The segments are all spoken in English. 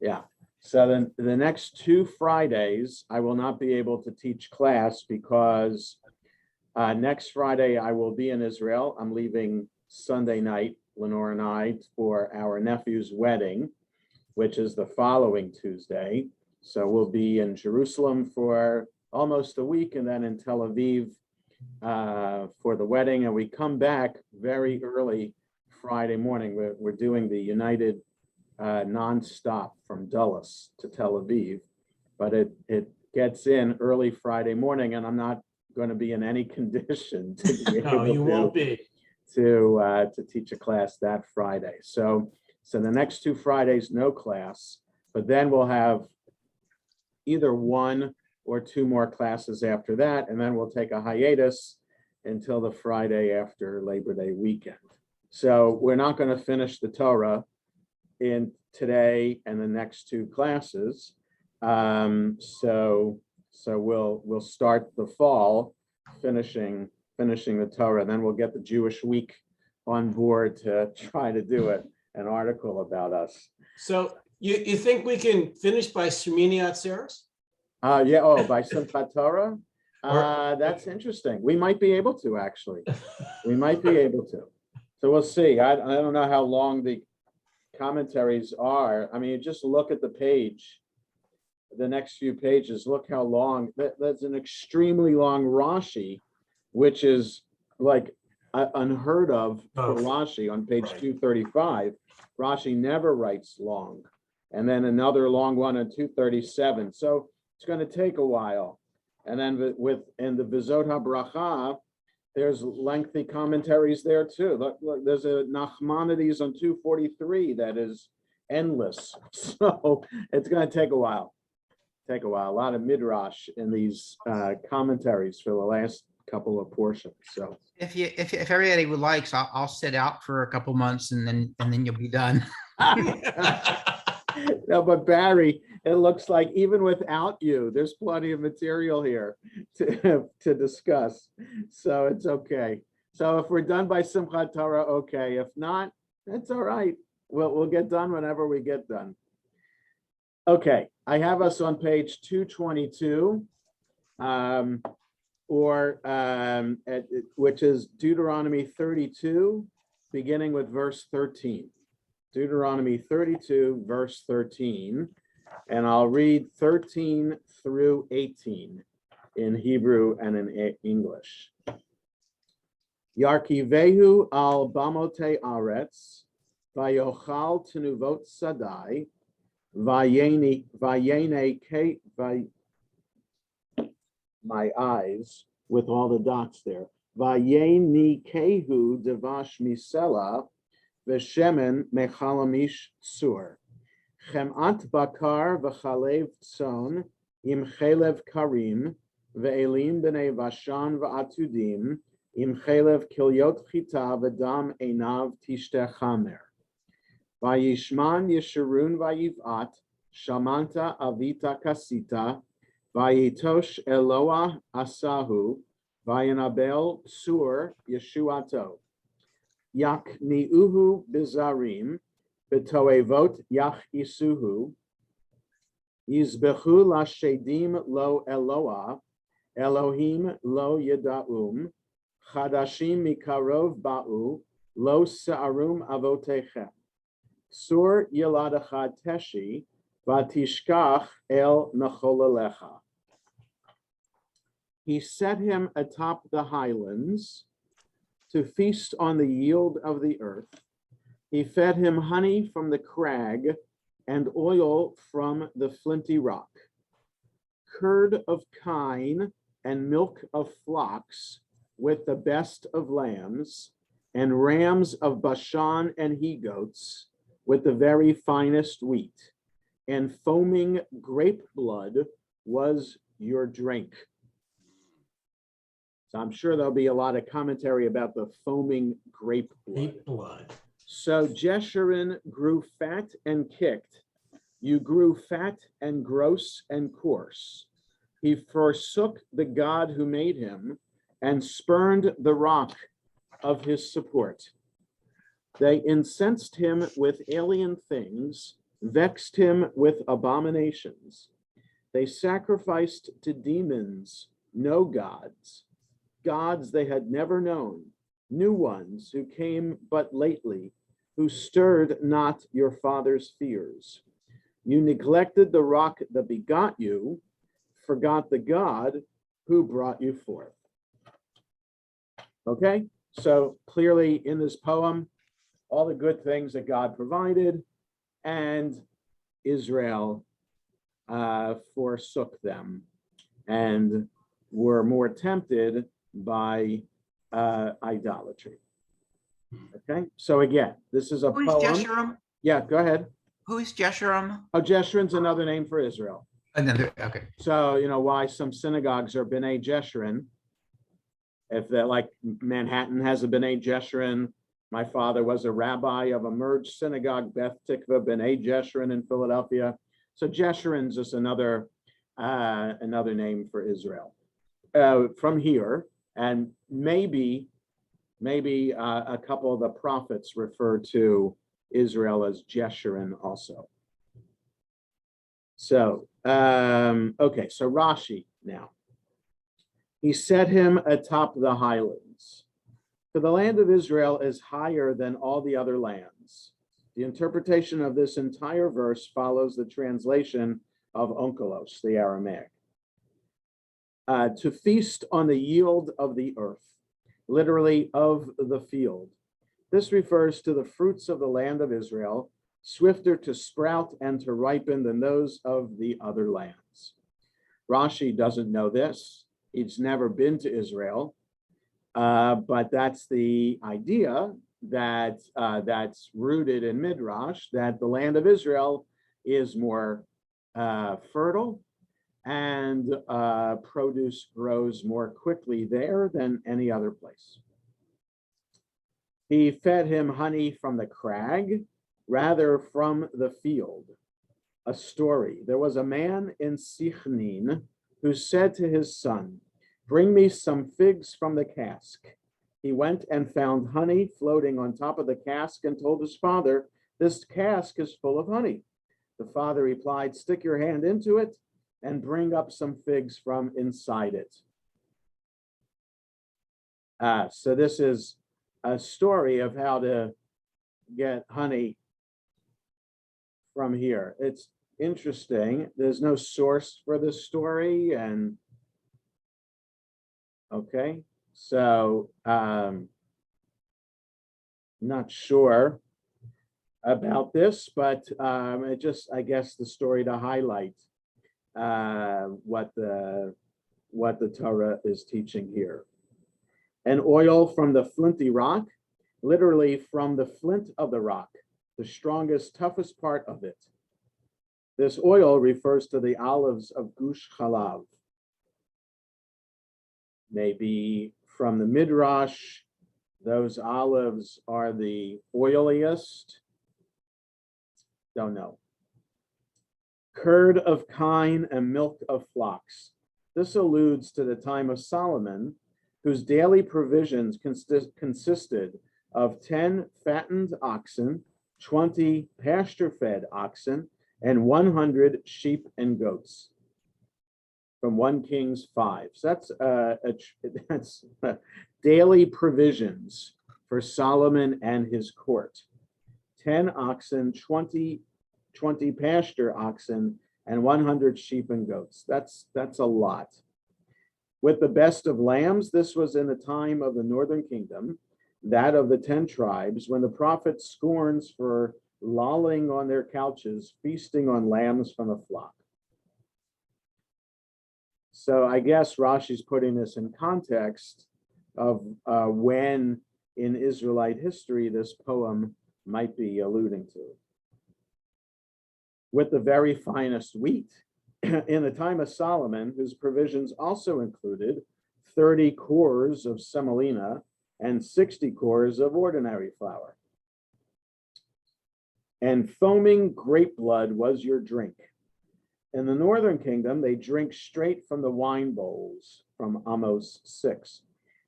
Yeah. So then the next 2 Fridays, I will not be able to teach class because next Friday I will be in Israel. I'm leaving Sunday night, Lenore and I, for our nephew's wedding, which is the following Tuesday. So we'll be in Jerusalem for almost a week and then in Tel Aviv for the wedding. And we come back very early Friday morning. We're doing the United nonstop from Dulles to Tel Aviv, but it gets in early Friday morning, and I'm not going to be in any condition to be No, you won't be. to teach a class that Friday. So the next 2 Fridays, no class, but then we'll have either 1 or 2 more classes after that, and then we'll take a hiatus until the Friday after Labor Day weekend. So we're not going to finish the Torah in today and the next 2 classes. So we'll start the fall finishing the Torah, and then we'll get the Jewish Week on board to try to do an article about us. So you think we can finish by Shemini Atzeres? Yeah. Oh, by Simchat Torah. That's interesting. We might be able to, actually. We might be able to. So we'll see. I don't know how long the commentaries are. I mean, just look at the page, the next few pages. Look how long. That's an extremely long Rashi, which is like unheard of for Rashi on page 235. Rashi never writes long. And then another long one on 237. So it's going to take a while. And then in the Vizot HaBracha, there's lengthy commentaries there too. Look, there's a Nachmanides on 243 that is endless. So it's going to take a while. A lot of midrash in these commentaries for the last couple of portions. So if everybody would like, so I'll sit out for a couple months and then you'll be done. No, but Barry, it looks like even without you, there's plenty of material here to discuss. So it's okay. So if we're done by Simchat Torah, okay. If not, that's all right. We'll get done whenever we get done. Okay, I have us on page 222, which is Deuteronomy 32, beginning with verse 13. Deuteronomy 32, verse 13, and I'll read 13 through 18 in Hebrew and in English. Yarkivehu al bamote aretz, vayochal tenuvot sadai, vayene ke, my eyes with all the dots there, vayene kehu devash misela, Veshemen mechalamish tsur, chemat bakar v'chalev tzon im chalev karim ve'elim b'nei vashan v'atudim im chalev kilyot chita v'dam einav tishteh chamer. Vayishman yesharun vayivat shamanta avita kasita vayitosh Eloah asahu vayanabel tsur yeshuato. Yakniuhu bizarim, betoevot yach isuhu, yizbechu lashedim lo Eloah, Elohim lo yedaum, chadashim mikarov ba'u, lo sa'arum avotechem. Sur yiladacha teshi, vatishkach el nacholalecha. He set him atop the highlands, to feast on the yield of the earth. He fed him honey from the crag and oil from the flinty rock, curd of kine and milk of flocks with the best of lambs, and rams of Bashan and he-goats with the very finest wheat, and foaming grape blood was your drink. So I'm sure there'll be a lot of commentary about the foaming grape blood. So Jeshurun grew fat and kicked. You grew fat and gross and coarse. He forsook the God who made him and spurned the rock of his support. They incensed him with alien things vexed him with abominations. They sacrificed to demons, no gods, gods they had never known, new ones who came but lately, who stirred not your father's fears. You neglected the rock that begot you, forgot the God who brought you forth. Okay, so clearly in this poem, all the good things that God provided, and Israel forsook them and were more tempted by idolatry. Okay, so again, this is a Who is poem. Jeshurun? Yeah, go ahead. Who is Jeshurun? Oh, Jeshurun's another name for Israel. Another, okay. So, you know, why some synagogues are B'nai Jeshurun. If they're like Manhattan has a B'nai Jeshurun. My father was a rabbi of a merged synagogue, Beth Tikva, B'nai Jeshurun in Philadelphia. So Jeshurun's just another name for Israel. From here, and maybe a couple of the prophets refer to Israel as Jeshurun also. So, okay, so Rashi now. He set him atop the highlands. For the land of Israel is higher than all the other lands. The interpretation of this entire verse follows the translation of Onkelos, the Aramaic. To feast on the yield of the earth, literally of the field. This refers to the fruits of the land of Israel, swifter to sprout and to ripen than those of the other lands. Rashi doesn't know this. He's never been to Israel, but that's the idea that that's rooted in Midrash, that the land of Israel is more fertile and produce grows more quickly there than any other place. He fed him honey from the crag, rather from the field. A story. There was a man in Sichnin who said to his son, "Bring me some figs from the cask." He went and found honey floating on top of the cask and told his father, "This cask is full of honey." The father replied, "Stick your hand into it and bring up some figs from inside it." So this is a story of how to get honey from here. It's interesting. There's no source for this story, and okay, so not sure about this, but it just, I guess, the story to highlight what the Torah is teaching here. And oil from the flinty rock, literally from the flint of the rock, the strongest, toughest part of it. This oil refers to the olives of Gush Chalav. Maybe from the Midrash, those olives are the oiliest. Don't know. Curd of kine and milk of flocks. This alludes to the time of Solomon, whose daily provisions consisted of 10 fattened oxen, 20 pasture-fed oxen, and 100 sheep and goats. From 1 Kings 5. So that's daily provisions for Solomon and his court. 10 oxen, 20 pasture oxen, and 100 sheep and goats. That's a lot. With the best of lambs, this was in the time of the northern kingdom, that of the 10 tribes, when the prophet scorns for lolling on their couches, feasting on lambs from the flock. So I guess Rashi's putting this in context of when in Israelite history this poem might be alluding to. With the very finest wheat, in the time of Solomon, whose provisions also included 30 cores of semolina and 60 cores of ordinary flour. And foaming grape blood was your drink. In the northern kingdom, they drink straight from the wine bowls, from Amos 6.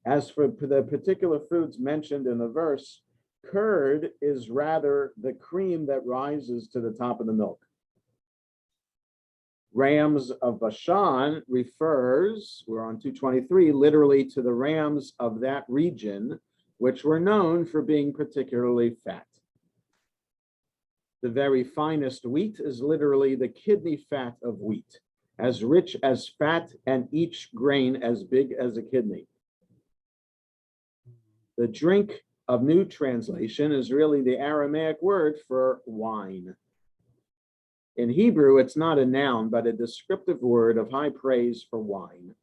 As for the particular foods mentioned in the verse, Curd is rather the cream that rises to the top of the milk. Rams of Bashan refers, we're on 223, literally to the rams of that region, which were known for being particularly fat. The very finest wheat is literally the kidney fat of wheat, as rich as fat and each grain as big as a kidney. The drink of New Translation is really the Aramaic word for wine. In Hebrew, it's not a noun, but a descriptive word of high praise for wine.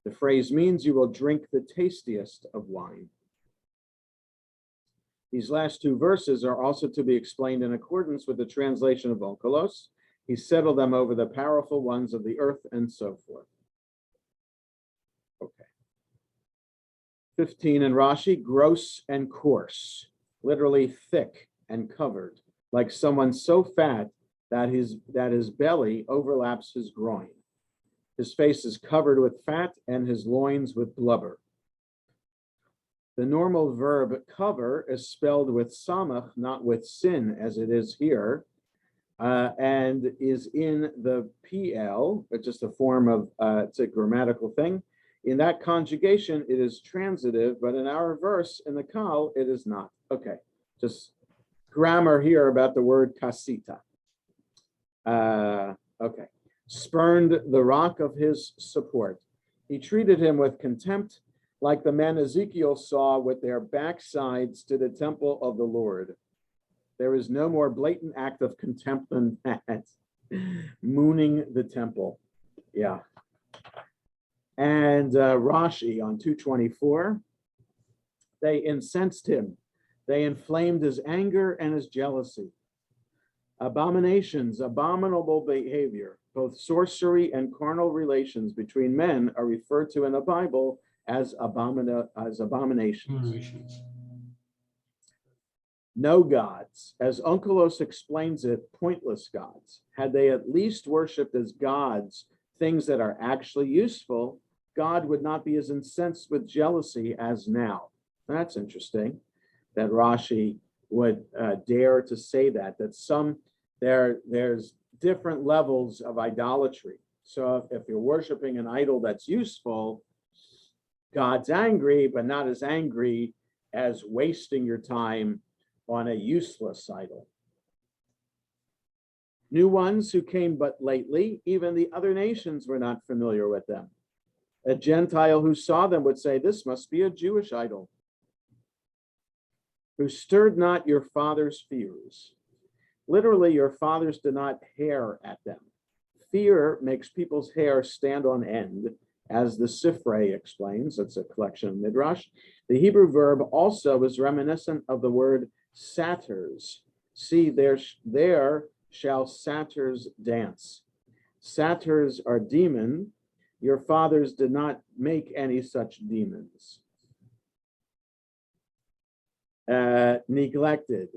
The phrase means you will drink the tastiest of wine. These last two verses are also to be explained in accordance with the translation of Onkelos. He settled them over the powerful ones of the earth and so forth. Okay. 15 in Rashi, gross and coarse, literally thick and covered, like someone so fat that his belly overlaps his groin. His face is covered with fat and his loins with blubber. The normal verb cover is spelled with samach, not with sin, as it is here, and is in the PL, it's just a form of, it's a grammatical thing. In that conjugation, it is transitive, but in our verse, in the Kal, it is not. Okay, just grammar here about the word kasita. Okay, spurned the rock of his support. He treated him with contempt, like the men Ezekiel saw with their backsides to the temple of the Lord. There is no more blatant act of contempt than that. Mooning the temple. Yeah. And Rashi on 224, they incensed him. They inflamed his anger and his jealousy. Abominations, abominable behavior, both sorcery and carnal relations between men are referred to in the Bible as abominations. No gods, as Onkelos explains it, pointless gods. Had they at least worshipped as gods things that are actually useful, God would not be as incensed with jealousy as now. That's interesting that Rashi would dare to say that there's different levels of idolatry. So if you're worshiping an idol that's useful, God's angry, but not as angry as wasting your time on a useless idol. New ones who came but lately, even the other nations were not familiar with them. A Gentile who saw them would say, this must be a Jewish idol. Who stirred not your father's fears. Literally, your fathers did not hair at them. Fear makes people's hair stand on end, as the Sifrei explains. It's a collection of Midrash. The Hebrew verb also is reminiscent of the word satyrs. See, there shall satyrs dance. Satyrs are demon. Your fathers did not make any such demons. Neglected.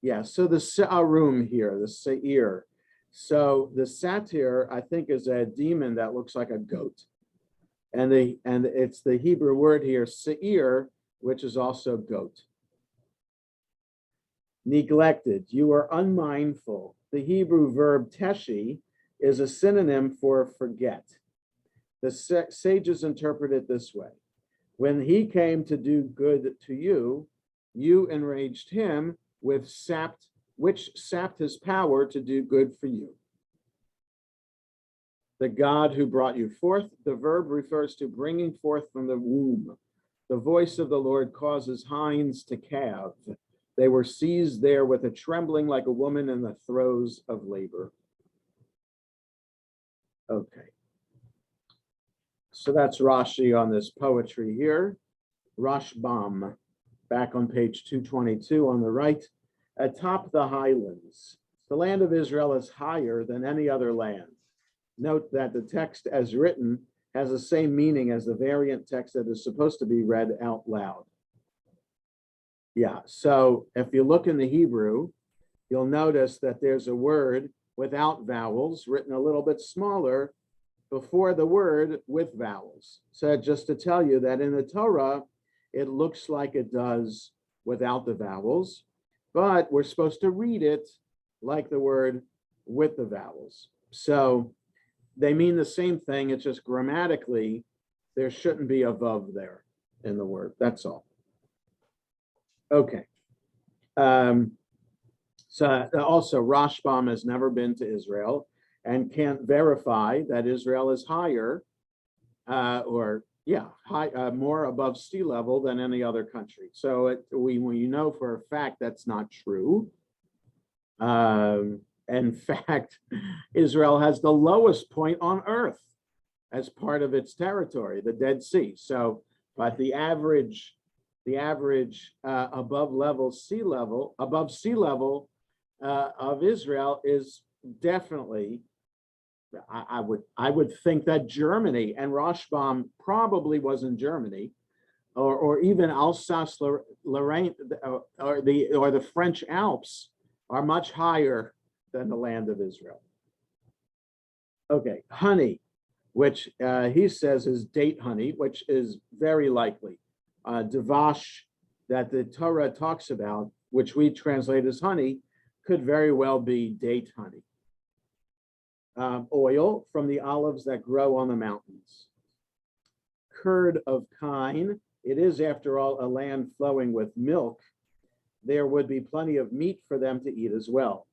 Yeah, so the Sa'arum here, the Seir. So the satyr, I think, is a demon that looks like a goat. And it's the Hebrew word here, Seir, which is also goat. Neglected. You are unmindful. The Hebrew verb teshi is a synonym for forget. The sages interpret it this way. When he came to do good to you, you enraged him with which sapped his power to do good for you. The God who brought you forth, the verb refers to bringing forth from the womb. The voice of the Lord causes hinds to calve. They were seized there with a trembling like a woman in the throes of labor. Okay. So that's Rashi on this poetry here. Rashbam, back on page 222 on the right, atop the highlands. The land of Israel is higher than any other land. Note that the text as written has the same meaning as the variant text that is supposed to be read out loud. Yeah, so if you look in the Hebrew, you'll notice that there's a word without vowels written a little bit smaller before the word with vowels. So just to tell you that in the Torah, it looks like it does without the vowels, but we're supposed to read it like the word with the vowels. So they mean the same thing. It's just grammatically, there shouldn't be a vav there in the word. That's all. Okay. So also, Rashbam has never been to Israel and can't verify that Israel is higher more above sea level than any other country. So we know for a fact that's not true. In fact, Israel has the lowest point on earth as part of its territory, the Dead Sea. So, but the average above sea level of Israel is definitely. I would think that Germany, and Rashbam probably was in Germany, or even Alsace-Lorraine, or the French Alps are much higher than the land of Israel. Okay, honey, which he says is date honey, which is very likely. Devash, that the Torah talks about, which we translate as honey, could very well be date honey. Oil from the olives that grow on the mountains. Curd of kine, it is after all a land flowing with milk. There would be plenty of meat for them to eat as well.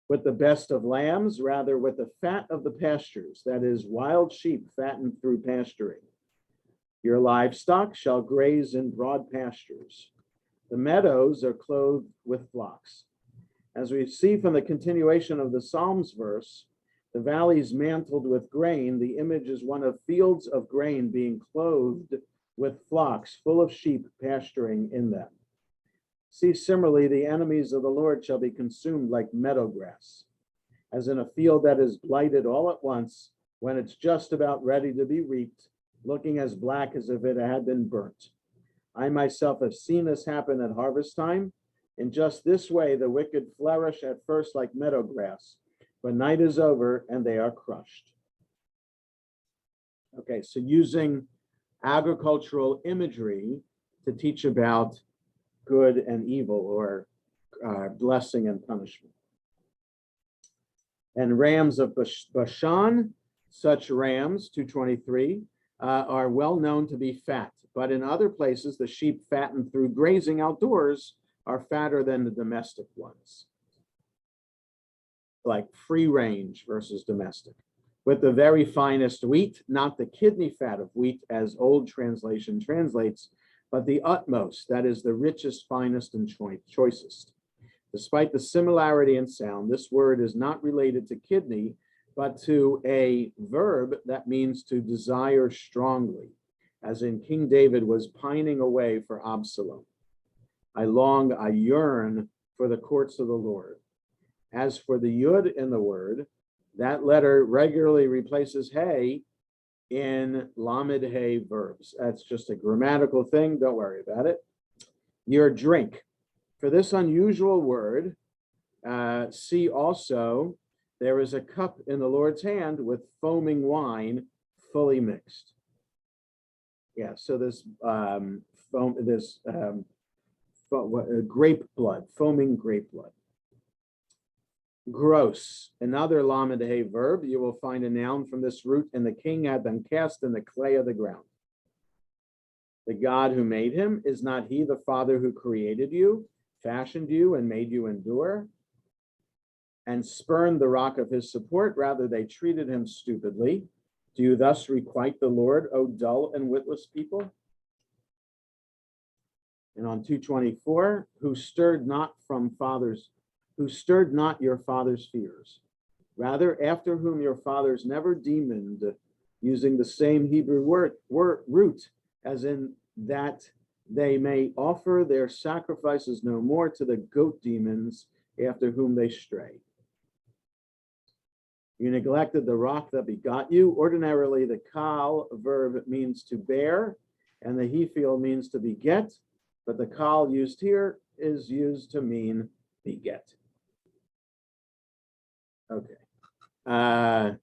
With the best of lambs, rather with the fat of the pastures, that is, wild sheep fattened through pasturing. Your livestock shall graze in broad pastures. The meadows are clothed with flocks. As we see from the continuation of the Psalms verse, the valleys mantled with grain, the image is one of fields of grain being clothed with flocks full of sheep pasturing in them. See, similarly, the enemies of the Lord shall be consumed like meadow grass, as in a field that is blighted all at once, when it's just about ready to be reaped, looking as black as if it had been burnt. I myself have seen this happen at harvest time. In just this way, the wicked flourish at first like meadow grass, but night is over and they are crushed. Okay, so using agricultural imagery to teach about good and evil, or blessing and punishment. And rams of Bashan, such rams, 223, are well known to be fat, but in other places, the sheep fattened through grazing outdoors are fatter than the domestic ones, like free range versus domestic, with the very finest wheat, not the kidney fat of wheat as old translation translates, but the utmost, that is the richest, finest, and choicest. Despite the similarity in sound, this word is not related to kidney, but to a verb that means to desire strongly, as in King David was pining away for Absalom. I long, I yearn for the courts of the Lord. As for the yud in the word, that letter regularly replaces hey in lamed hey verbs. That's just a grammatical thing. Don't worry about it. Your drink. For this unusual word, see also, there is a cup in the Lord's hand with foaming wine fully mixed. Yeah, so this grape blood, foaming grape blood. Gross, another lamed hey verb. You will find a noun from this root, and the king had been cast in the clay of the ground. The God who made him, is not he the Father who created you, fashioned you, and made you endure? And spurned the rock of his support, rather they treated him stupidly. Do you thus requite the Lord, O dull and witless people? And on 224, who stirred not your father's fears, rather after whom your fathers never demoned, using the same Hebrew root, as in that they may offer their sacrifices no more to the goat demons after whom they stray. You neglected the rock that begot you. Ordinarily, the kal verb means to bear, and the hefil means to beget, but the kal used here is used to mean beget. Okay. And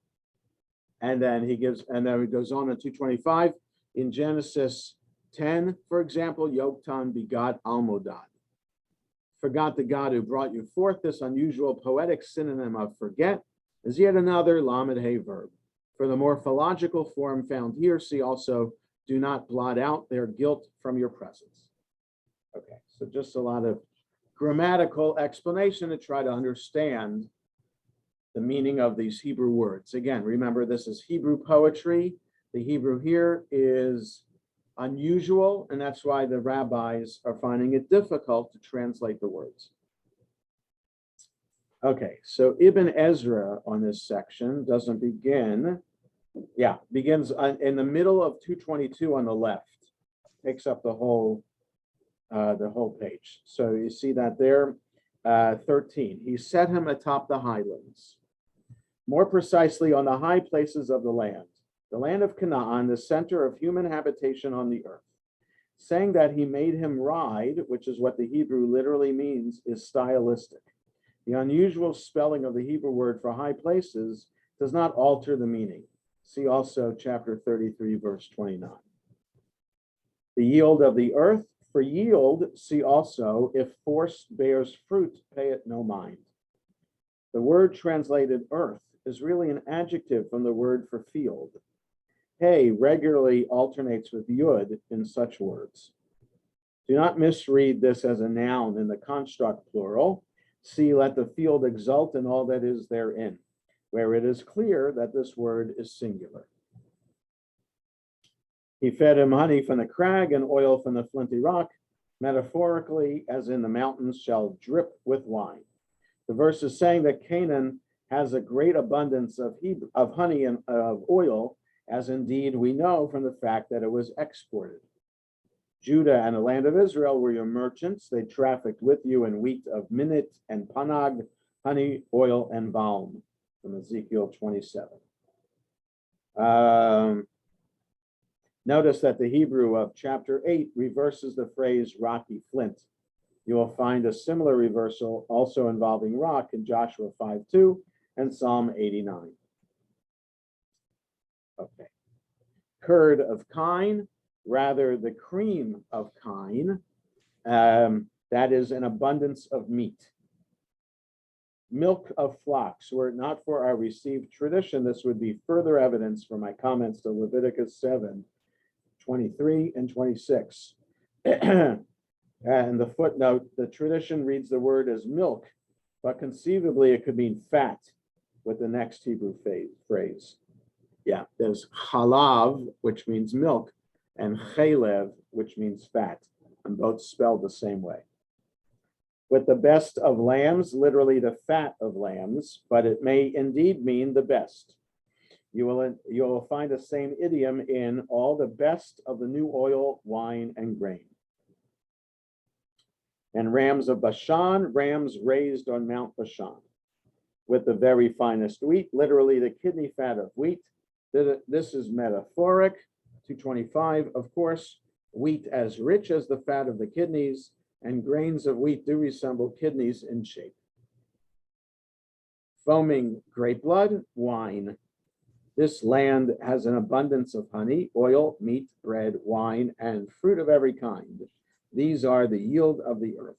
then he goes on in 225. In Genesis 10, for example, Yoktan begot Almodad. Forgot the God who brought you forth. This unusual poetic synonym of forget is yet another Lamed He verb. For the morphological form found here, see also, do not blot out their guilt from your presence. Okay, so just a lot of grammatical explanation to try to understand the meaning of these Hebrew words. Again, remember, this is Hebrew poetry. The Hebrew here is unusual, and that's why the rabbis are finding it difficult to translate the words. Okay, so Ibn Ezra on this section doesn't begin, begins in the middle of 222 on the left, takes up the whole page. So you see that there, 13. He set him atop the highlands, more precisely on the high places of the land of Canaan, the center of human habitation on the earth. Saying that he made him ride, which is what the Hebrew literally means, is stylistic. The unusual spelling of the Hebrew word for high places does not alter the meaning. See also chapter 33, verse 29. The yield of the earth, for yield, see also, if force bears fruit, pay it no mind. The word translated earth is really an adjective from the word for field. Hey regularly alternates with yud in such words. Do not misread this as a noun in the construct plural. See, let the field exult in all that is therein, where it is clear that this word is singular. He fed him honey from the crag and oil from the flinty rock, metaphorically, as in the mountains shall drip with wine. The verse is saying that Canaan has a great abundance of honey and of oil, as indeed we know from the fact that it was exported. Judah and the land of Israel were your merchants. They trafficked with you in wheat of minnit and panag, honey, oil, and balm, from Ezekiel 27. Notice that the Hebrew of chapter 8 reverses the phrase rocky flint. You will find a similar reversal also involving rock in Joshua 5:2 and Psalm 89. Okay. Curd of kine, rather the cream of kine, that is an abundance of meat. Milk of flocks, were it not for our received tradition, this would be further evidence for my comments to Leviticus 7, 23 and 26. And the footnote, the tradition reads the word as milk, but conceivably it could mean fat with the next Hebrew phrase. Yeah, there's chalav, which means milk, and chalev, which means fat, and both spelled the same way. With the best of lambs, literally the fat of lambs, but it may indeed mean the best. You will find the same idiom in all the best of the new oil, wine, and grain. And rams of Bashan, rams raised on Mount Bashan. With the very finest wheat, literally the kidney fat of wheat. This is metaphoric. 225, of course, wheat as rich as the fat of the kidneys, and grains of wheat do resemble kidneys in shape. Foaming grape blood, wine. This land has an abundance of honey, oil, meat, bread, wine, and fruit of every kind. These are the yield of the earth.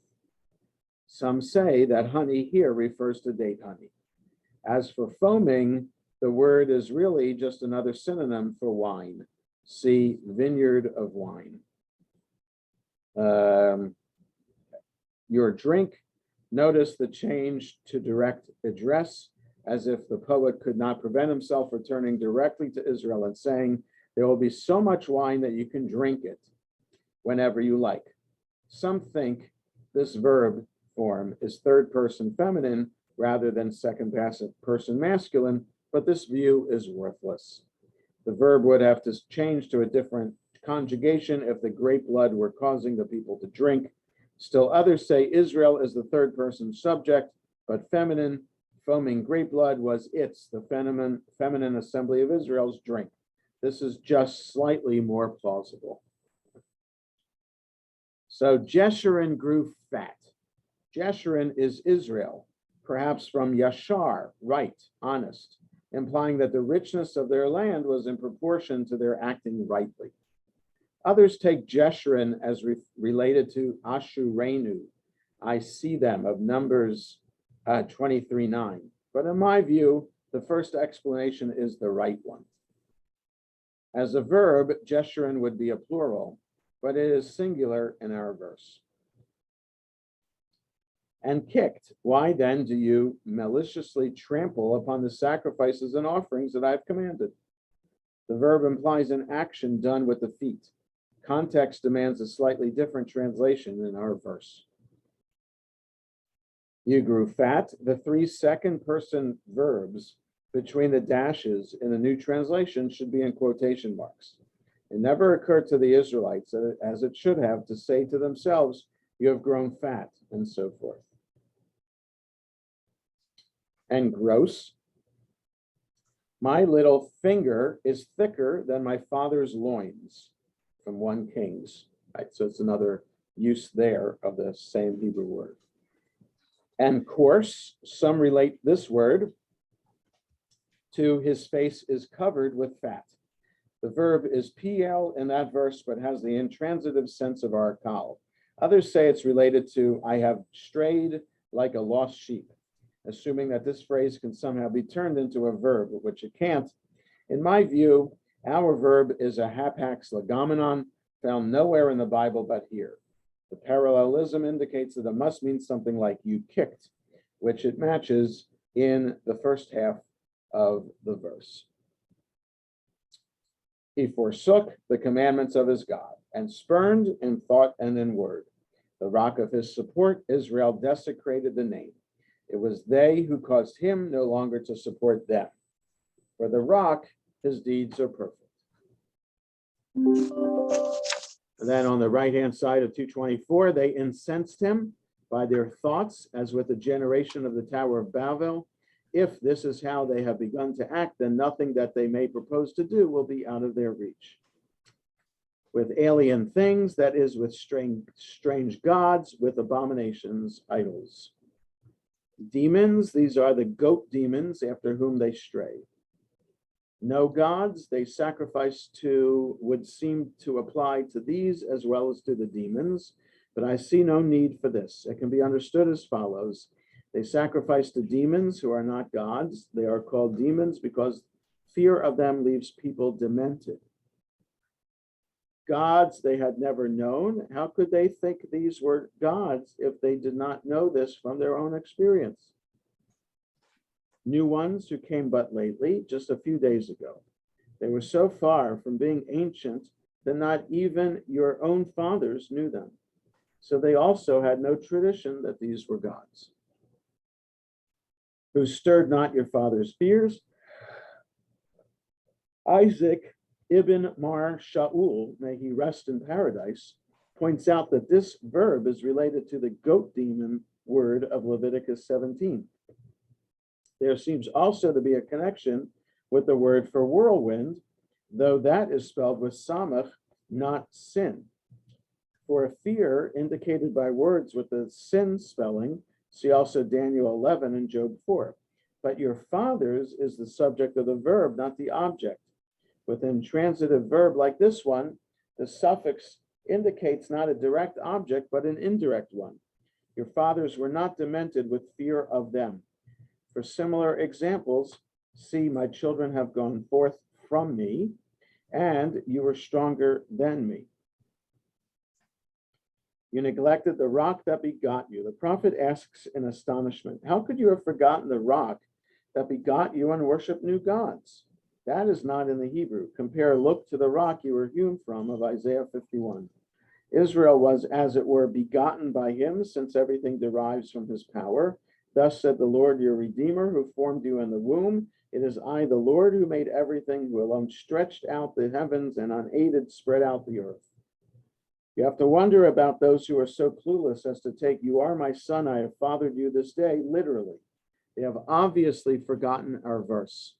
Some say that honey here refers to date honey. As for foaming, the word is really just another synonym for wine. See vineyard of wine. Your drink, notice the change to direct address, as if the poet could not prevent himself from turning directly to Israel and saying, there will be so much wine that you can drink it whenever you like. Some think this verb form is third person feminine rather than second person masculine, but this view is worthless. The verb would have to change to a different conjugation if the grape blood were causing the people to drink. Still others say Israel is the third person subject, but feminine. Foaming grape blood was the feminine assembly of Israel's drink. This is just slightly more plausible. So Jeshurun grew fat. Jeshurun is Israel, perhaps from yashar, right, honest, implying that the richness of their land was in proportion to their acting rightly. Others take Jeshurun as related to Ashurenu. I see them of Numbers 23:9. But in my view, the first explanation is the right one. As a verb, Jeshurun would be a plural, but it is singular in our verse. And kicked, why then do you maliciously trample upon the sacrifices and offerings that I've commanded? The verb implies an action done with the feet. Context demands a slightly different translation in our verse. You grew fat. The three second-person verbs between the dashes in the new translation should be in quotation marks. It never occurred to the Israelites, as it should have, to say to themselves, you have grown fat, and so forth. And gross. My little finger is thicker than my father's loins, from 1 Kings. Right, so it's another use there of the same Hebrew word. And coarse, some relate this word to his face is covered with fat. The verb is PL in that verse, but has the intransitive sense of arkal. Others say it's related to I have strayed like a lost sheep, assuming that this phrase can somehow be turned into a verb, which it can't. In my view, our verb is a hapax legomenon, found nowhere in the Bible but here. The parallelism indicates that it must mean something like you kicked, which it matches in the first half of the verse. He forsook the commandments of his God and spurned in thought and in word. The rock of his support, Israel desecrated the name. It was they who caused him no longer to support them. For the rock, his deeds are perfect. And then on the right-hand side of 224, they incensed him by their thoughts, as with the generation of the Tower of Babel. If this is how they have begun to act, then nothing that they may propose to do will be out of their reach. With alien things, that is, with strange gods, with abominations, idols. Demons, these are the goat demons after whom they stray. No gods, they sacrifice to, would seem to apply to these as well as to the demons, but I see no need for this. It can be understood as follows. They sacrifice to demons who are not gods. They are called demons because fear of them leaves people demented. Gods they had never known. How could they think these were gods if they did not know this from their own experience? New ones who came but lately, just a few days ago. They were so far from being ancient that not even your own fathers knew them. So they also had no tradition that these were gods. Who stirred not your father's fears. Isaac ibn Mar Shaul, may he rest in paradise, points out that this verb is related to the goat demon word of Leviticus 17. There seems also to be a connection with the word for whirlwind, though that is spelled with samach, not sin. For fear indicated by words with the sin spelling, see also Daniel 11 and Job 4. But your fathers is the subject of the verb, not the object. With intransitive verb like this one, the suffix indicates not a direct object, but an indirect one. Your fathers were not demented with fear of them. For similar examples, see, my children have gone forth from me, and you were stronger than me. You neglected the rock that begot you. The prophet asks in astonishment, how could you have forgotten the rock that begot you and worship new gods? That is not in the Hebrew. Compare, look to the rock you were hewn from of Isaiah 51. Israel was, as it were, begotten by him, since everything derives from his power. Thus said the Lord your Redeemer, who formed you in the womb. It is I, the Lord, who made everything, who alone stretched out the heavens and unaided spread out the earth. You have to wonder about those who are so clueless as to take, you are my son, I have fathered you this day, literally. They have obviously forgotten our verse.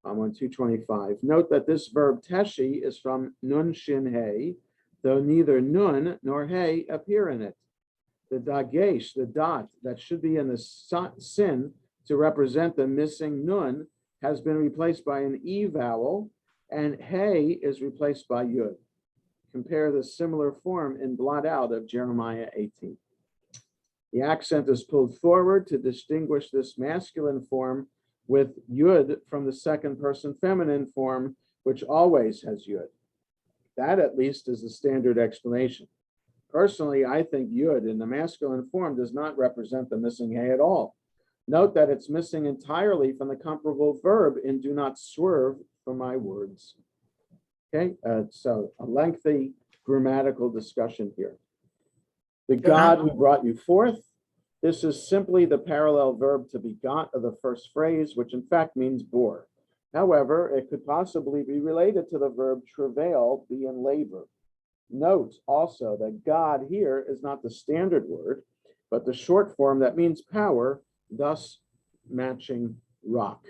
I'm on 225. Note that this verb teshi is from nun shin he, though neither nun nor he appear in it. The dagesh, the dot that should be in the sin to represent the missing nun, has been replaced by an e vowel, and hey is replaced by yud. compare the similar form in blot out of Jeremiah 18. The accent is pulled forward to distinguish this masculine form with yud from the second person feminine form, which always has yud. That at least is the standard explanation. Personally, I think yud in the masculine form does not represent the missing hay at all. Note that it's missing entirely from the comparable verb in do not swerve from my words. Okay, so a lengthy grammatical discussion here. The God who brought you forth. This is simply the parallel verb to begot of the first phrase, which in fact means bore. However, it could possibly be related to the verb travail, be in labor. Note also that God here is not the standard word, but the short form that means power, thus matching rock.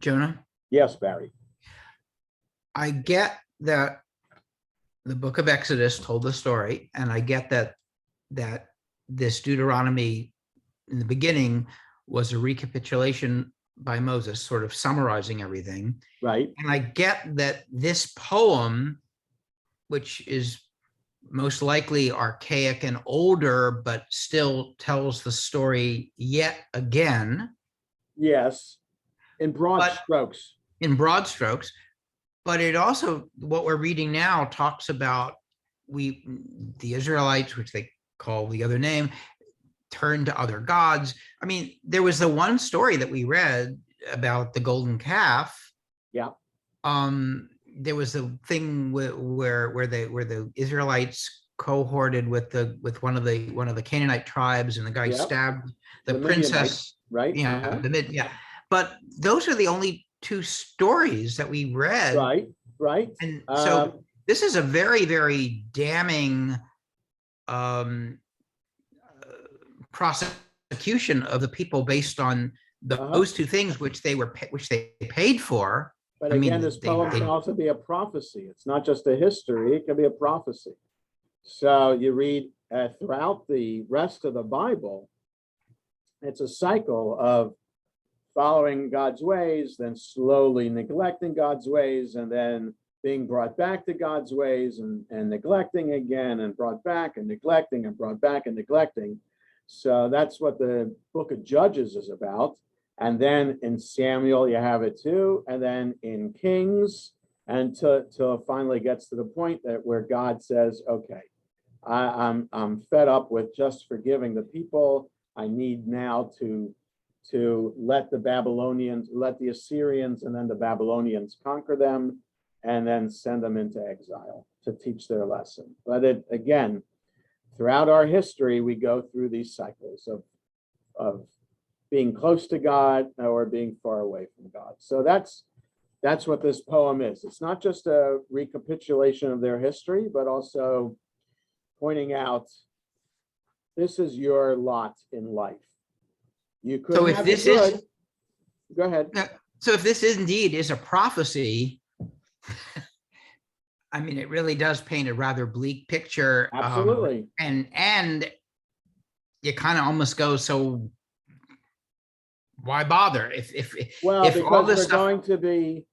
Jonah, Yes, Barry. I get that the book of Exodus told the story, and I get that this Deuteronomy in the beginning was a recapitulation by Moses, sort of summarizing everything. Right. And I get that this poem, which is most likely archaic and older, but still tells the story yet again. Yes. In broad strokes. In broad strokes. But it also, what we're reading now talks about the Israelites, which they call the other name, turned to other gods. I mean, there was the one story that we read about the golden calf. Yeah. There was a thing where the Israelites cohorted with one of the Canaanite tribes, and the guy stabbed the princess. Right. Yeah. But those are the only two stories that we read. Right. And so this is a very, very damning prosecution of the people based on those two things, which they paid for. But again, this poem can also be a prophecy. It's not just a history, it can be a prophecy. So you read throughout the rest of the Bible, it's a cycle of following God's ways, then slowly neglecting God's ways, and then being brought back to God's ways, and neglecting again, and brought back, and neglecting, and brought back, and neglecting. So that's what the book of Judges is about. And then in Samuel, you have it too. And then in Kings, until it finally gets to the point that where God says, okay, I'm fed up with just forgiving the people. I need now to let the Assyrians and then the Babylonians conquer them, and then send them into exile to teach their lesson. But again, throughout our history, we go through these cycles of being close to God or being far away from God. So that's what this poem is. It's not just a recapitulation of their history, but also pointing out this is your lot in life. You could so if have this it good. is Go ahead. So if this indeed is a prophecy, I mean, it really does paint a rather bleak picture. Absolutely. And you kind of almost go, so why bother? If because all this we're stuff, going to be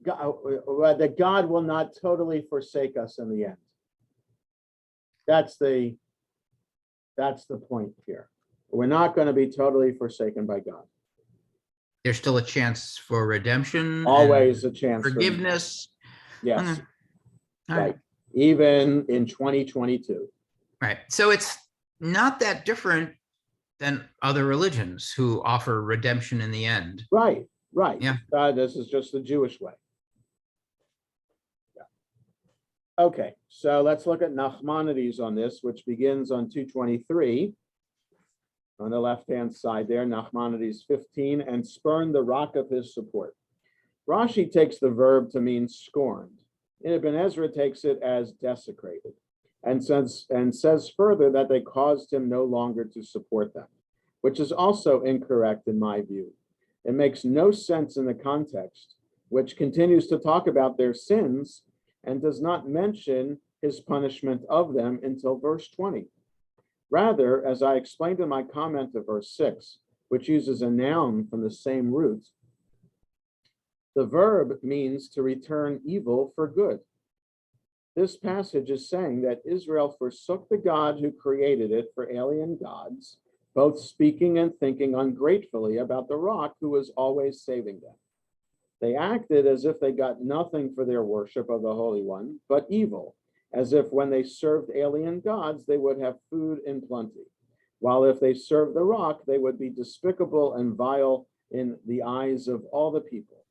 that God will not totally forsake us in the end. That's the point here. We're not going to be totally forsaken by God. there's still a chance for redemption. Always a chance. Forgiveness. Yes. All Right. Even in 2022. Right. So it's not that different than other religions who offer redemption in the end. Right. Yeah. This is just the Jewish way. Yeah. Okay, so let's look at Nachmanides on this, which begins on 223. On the left-hand side there, Nachmanides 15, and spurned the rock of his support. Rashi takes the verb to mean scorned. Ibn Ezra takes it as desecrated, and says further that they caused him no longer to support them, which is also incorrect in my view. It makes no sense in the context, which continues to talk about their sins and does not mention his punishment of them until verse 20. Rather, as I explained in my comment to verse 6, which uses a noun from the same root, The verb means to return evil for good. This passage is saying that Israel forsook the God who created it for alien gods, both speaking and thinking ungratefully about the rock who was always saving them. They acted as if they got nothing for their worship of the Holy One, but evil, as if when they served alien gods, they would have food in plenty, while if they served the rock, they would be despicable and vile in the eyes of all the people.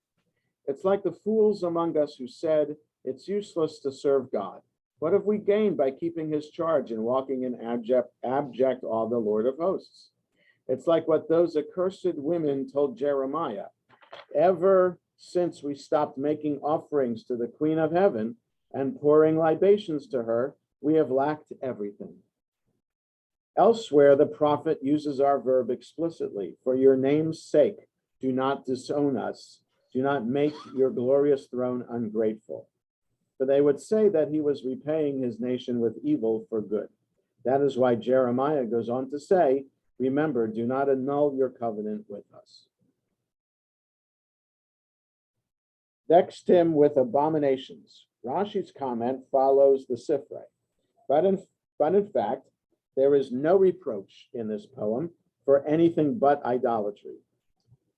It's like the fools among us who said, it's useless to serve God. What have we gained by keeping his charge and walking in abject awe of the Lord of hosts? It's like what those accursed women told Jeremiah. Ever since we stopped making offerings to the Queen of Heaven and pouring libations to her, we have lacked everything. Elsewhere, the prophet uses our verb explicitly. For your name's sake, do not disown us. Do not make your glorious throne ungrateful. For they would say that he was repaying his nation with evil for good. That is why Jeremiah goes on to say, remember, do not annul your covenant with us. Vexed him with abominations. Rashi's comment follows the Sifrei. But in fact, there is no reproach in this poem for anything but idolatry.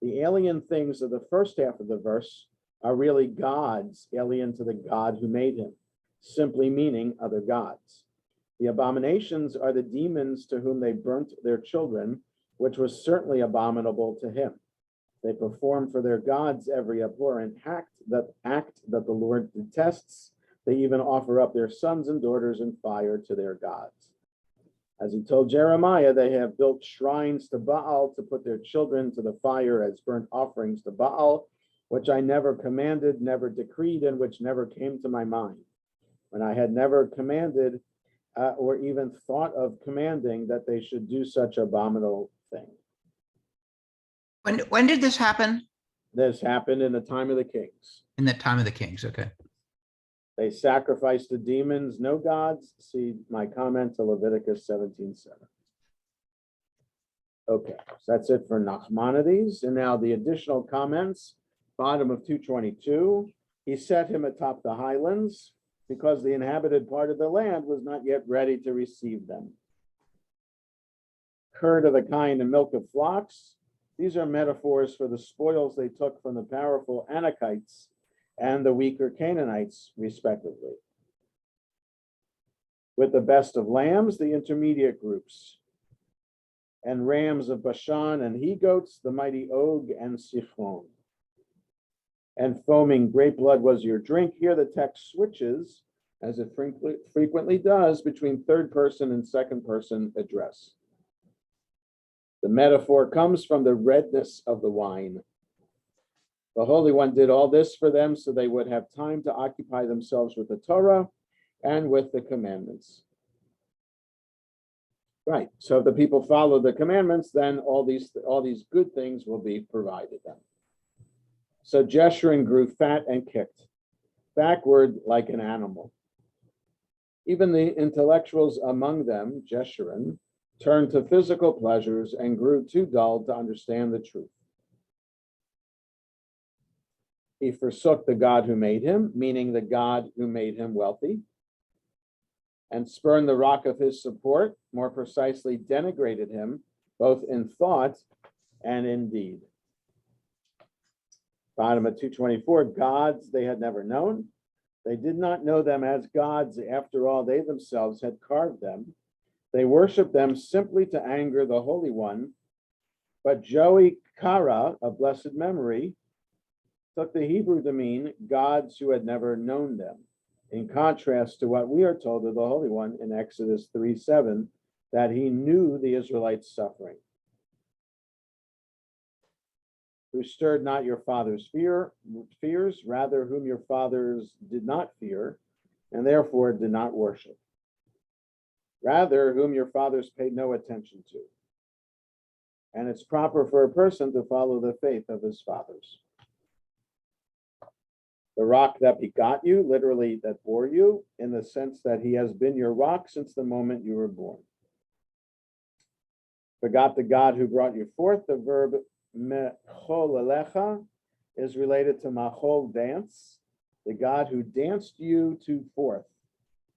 The alien things of the first half of the verse are really gods alien to the God who made him, simply meaning other gods. The abominations are the demons to whom they burnt their children, which was certainly abominable to him. They perform for their gods every abhorrent act that the Lord detests. They even offer up their sons and daughters in fire to their gods. As he told Jeremiah, they have built shrines to Baal to put their children to the fire as burnt offerings to Baal, which I never commanded, never decreed, and which never came to my mind. When I had never commanded or even thought of commanding that they should do such abominable thing. When did this happen? This happened in the time of the kings. In the time of the kings, okay. They sacrificed to demons, no gods. See my comment to Leviticus 17:7. Okay, so that's it for Nachmanides. And now the additional comments, bottom of 222. He set him atop the highlands because the inhabited part of the land was not yet ready to receive them. Curd of the kind and milk of flocks. These are metaphors for the spoils they took from the powerful Anakites and the weaker Canaanites, respectively. With the best of lambs, the intermediate groups, and rams of Bashan and he-goats, the mighty Og and Sichon. And foaming grape blood was your drink. Here the text switches, as it frequently does, between third person and second person address. The metaphor comes from the redness of the wine. The Holy One did all this for them so they would have time to occupy themselves with the Torah and with the commandments. Right, so if the people follow the commandments, then all these good things will be provided them. So Jeshurun grew fat and kicked, backward like an animal. Even the intellectuals among them, Jeshurun, turned to physical pleasures and grew too dull to understand the truth. He forsook the God who made him, meaning the God who made him wealthy, and spurned the rock of his support, more precisely denigrated him, both in thought and in deed. Bottom of 224, gods they had never known. They did not know them as gods. After all, they themselves had carved them. They worshiped them simply to anger the Holy One. But Joey Kara, of blessed memory, took the Hebrew to mean gods who had never known them, in contrast to what we are told of the Holy One in Exodus 3:7, that he knew the Israelites' suffering. Who stirred not your fathers' fears, rather whom your fathers did not fear, and therefore did not worship. Rather, whom your fathers paid no attention to. And it's proper for a person to follow the faith of his fathers. The rock that begot you, literally that bore you, in the sense that he has been your rock since the moment you were born. Forgot the God who brought you forth, the verb mecholelecha, is related to Mahol dance, the god who danced you forth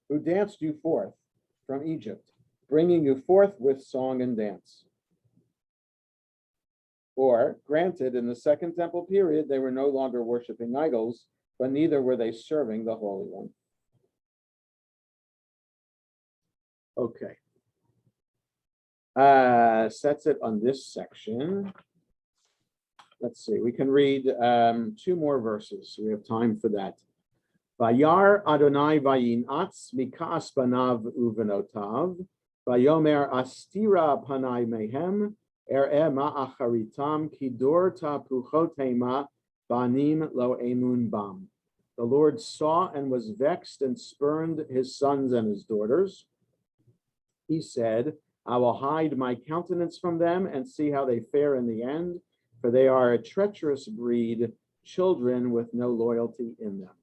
from Egypt, bringing you forth with song and dance. Or, granted, in the Second Temple period, they were no longer worshiping idols, but neither were they serving the Holy One. Okay. Sets it on this section. Let's see, we can read 2 more verses. We have time for that. Vayar Adonai vayinatz mikas banav uvenotav, vayomer astira panai mehem, ma'acharitam kidur tapuchotema banim lo emun bam. The Lord saw and was vexed and spurned his sons and his daughters. He said, I will hide my countenance from them and see how they fare in the end, for they are a treacherous breed, children with no loyalty in them.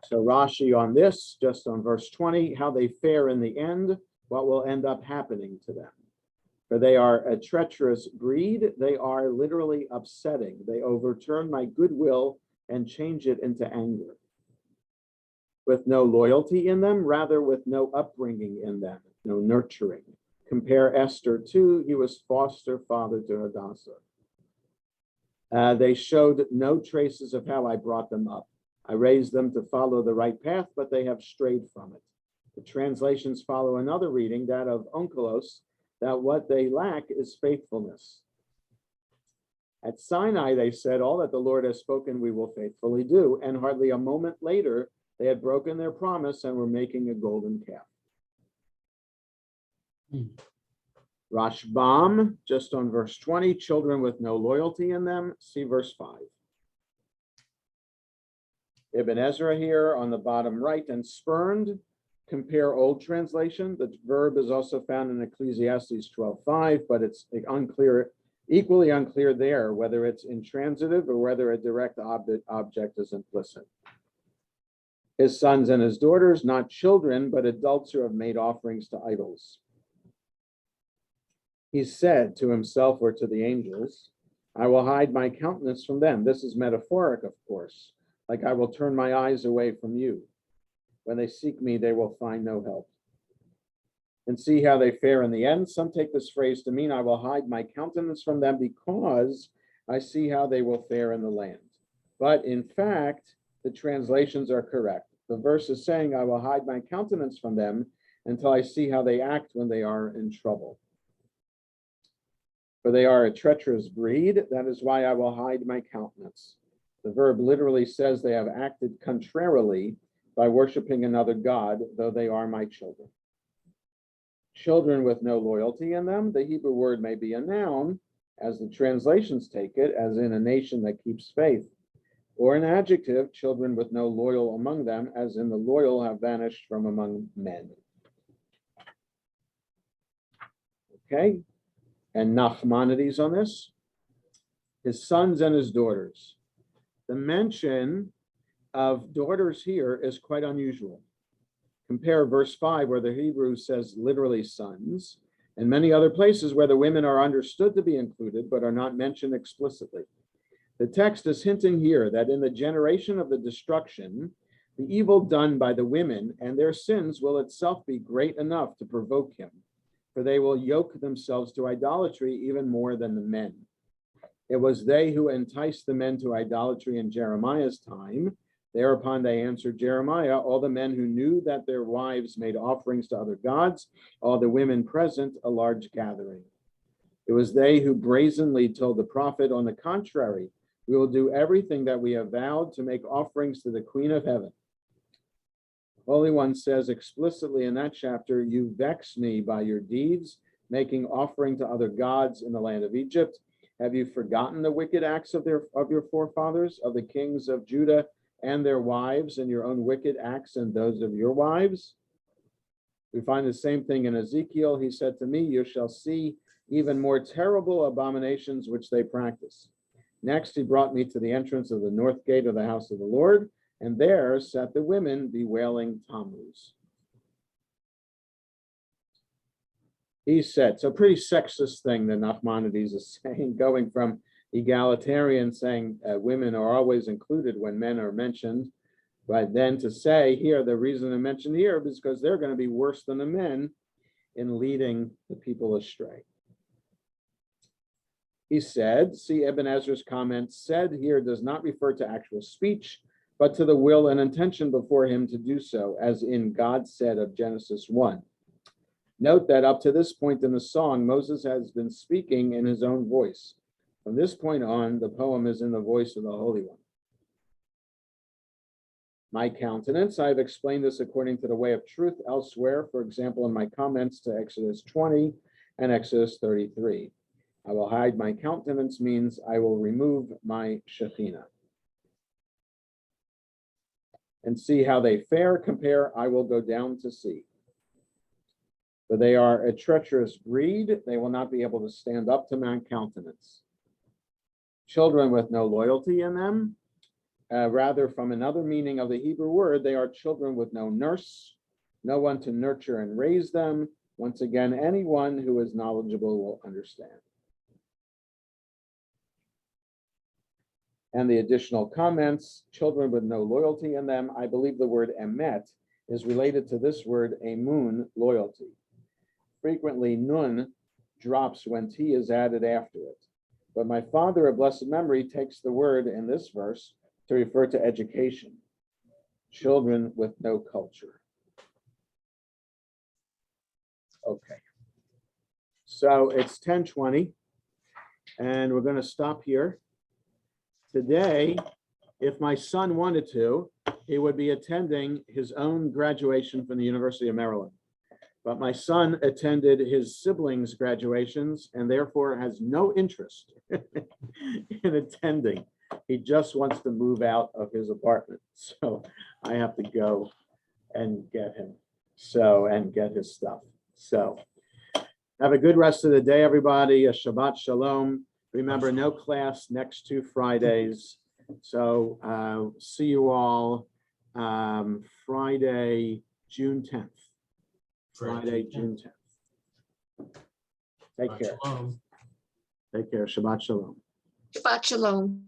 So Rashi on this, just on verse 20, how they fare in the end, what will end up happening to them. For they are a treacherous breed, they are literally upsetting. They overturn my goodwill and change it into anger. With no loyalty in them, rather with no upbringing in them, no nurturing. Compare Esther 2, he was foster father to Hadassah. They showed no traces of how I brought them up. I raised them to follow the right path, but they have strayed from it. The translations follow another reading, that of Onkelos, that what they lack is faithfulness. At Sinai, they said, all that the Lord has spoken, we will faithfully do. And hardly a moment later, they had broken their promise and were making a golden calf. Rashbam, just on verse 20, children with no loyalty in them. See verse 5. Ibn Ezra here on the bottom right, and spurned. Compare old translation. The verb is also found in Ecclesiastes 12:5, but it's unclear, equally unclear there, whether it's intransitive or whether a direct object is implicit. His sons and his daughters, not children, but adults who have made offerings to idols. He said to himself or to the angels, I will hide my countenance from them. This is metaphoric, of course, like I will turn my eyes away from you. When they seek me, they will find no help. And see how they fare in the end. Some take this phrase to mean I will hide my countenance from them because I see how they will fare in the land. But in fact, the translations are correct. The verse is saying I will hide my countenance from them until I see how they act when they are in trouble. For they are a treacherous breed, that is why I will hide my countenance. The verb literally says they have acted contrarily by worshiping another god, though they are my children. Children with no loyalty in them, the Hebrew word may be a noun, as the translations take it, as in a nation that keeps faith, or an adjective, children with no loyal among them, as in the loyal have vanished from among men. Okay, and Nachmanides on this, his sons and his daughters. The mention of daughters here is quite unusual. Compare verse 5, where the Hebrew says literally sons, and many other places where the women are understood to be included, but are not mentioned explicitly. The text is hinting here that in the generation of the destruction, the evil done by the women and their sins will itself be great enough to provoke him, for they will yoke themselves to idolatry even more than the men. It was they who enticed the men to idolatry in Jeremiah's time. Thereupon they answered Jeremiah, all the men who knew that their wives made offerings to other gods, all the women present, a large gathering. It was they who brazenly told the prophet, on the contrary, we will do everything that we have vowed to make offerings to the Queen of Heaven. The Holy One says explicitly in that chapter, you vex me by your deeds, making offering to other gods in the land of Egypt. Have you forgotten the wicked acts of your forefathers, of the kings of Judah and their wives, and your own wicked acts and those of your wives? We find the same thing in Ezekiel. He said to me, you shall see even more terrible abominations which they practice. Next, he brought me to the entrance of the north gate of the house of the Lord, and there sat the women bewailing Tammuz. He said, so pretty sexist thing that Nachmanides is saying, going from egalitarian, saying women are always included when men are mentioned. But then to say here, the reason they're mentioned here is because they're going to be worse than the men in leading the people astray. He said, see Ibn Ezra's comment, said here does not refer to actual speech, but to the will and intention before him to do so, as in God said of Genesis 1. Note that up to this point in the song, Moses has been speaking in his own voice. From this point on, the poem is in the voice of the Holy One. My countenance, I have explained this according to the way of truth elsewhere, for example, in my comments to Exodus 20 and Exodus 33. I will hide my countenance means I will remove my Shekhinah. And see how they fare, compare, I will go down to see. For they are a treacherous breed, they will not be able to stand up to my countenance. Children with no loyalty in them, rather from another meaning of the Hebrew word, they are children with no nurse, no one to nurture and raise them. Once again, anyone who is knowledgeable will understand. And the additional comments, children with no loyalty in them, I believe the word emet is related to this word emun, loyalty. Frequently, nun drops when t is added after it. But my father of blessed memory takes the word in this verse to refer to education, children with no culture. Okay, so it's 10:20, and we're going to stop here. Today, if my son wanted to, he would be attending his own graduation from the University of Maryland. But my son attended his siblings' graduations and therefore has no interest in attending. He just wants to move out of his apartment. So I have to go and get him. And get his stuff. So have a good rest of the day, everybody. A Shabbat Shalom. Remember, no class next 2 Fridays. So see you all Friday, June 10th. Friday, June 10th. Take care. Shalom. Take care. Shabbat Shalom. Shabbat Shalom.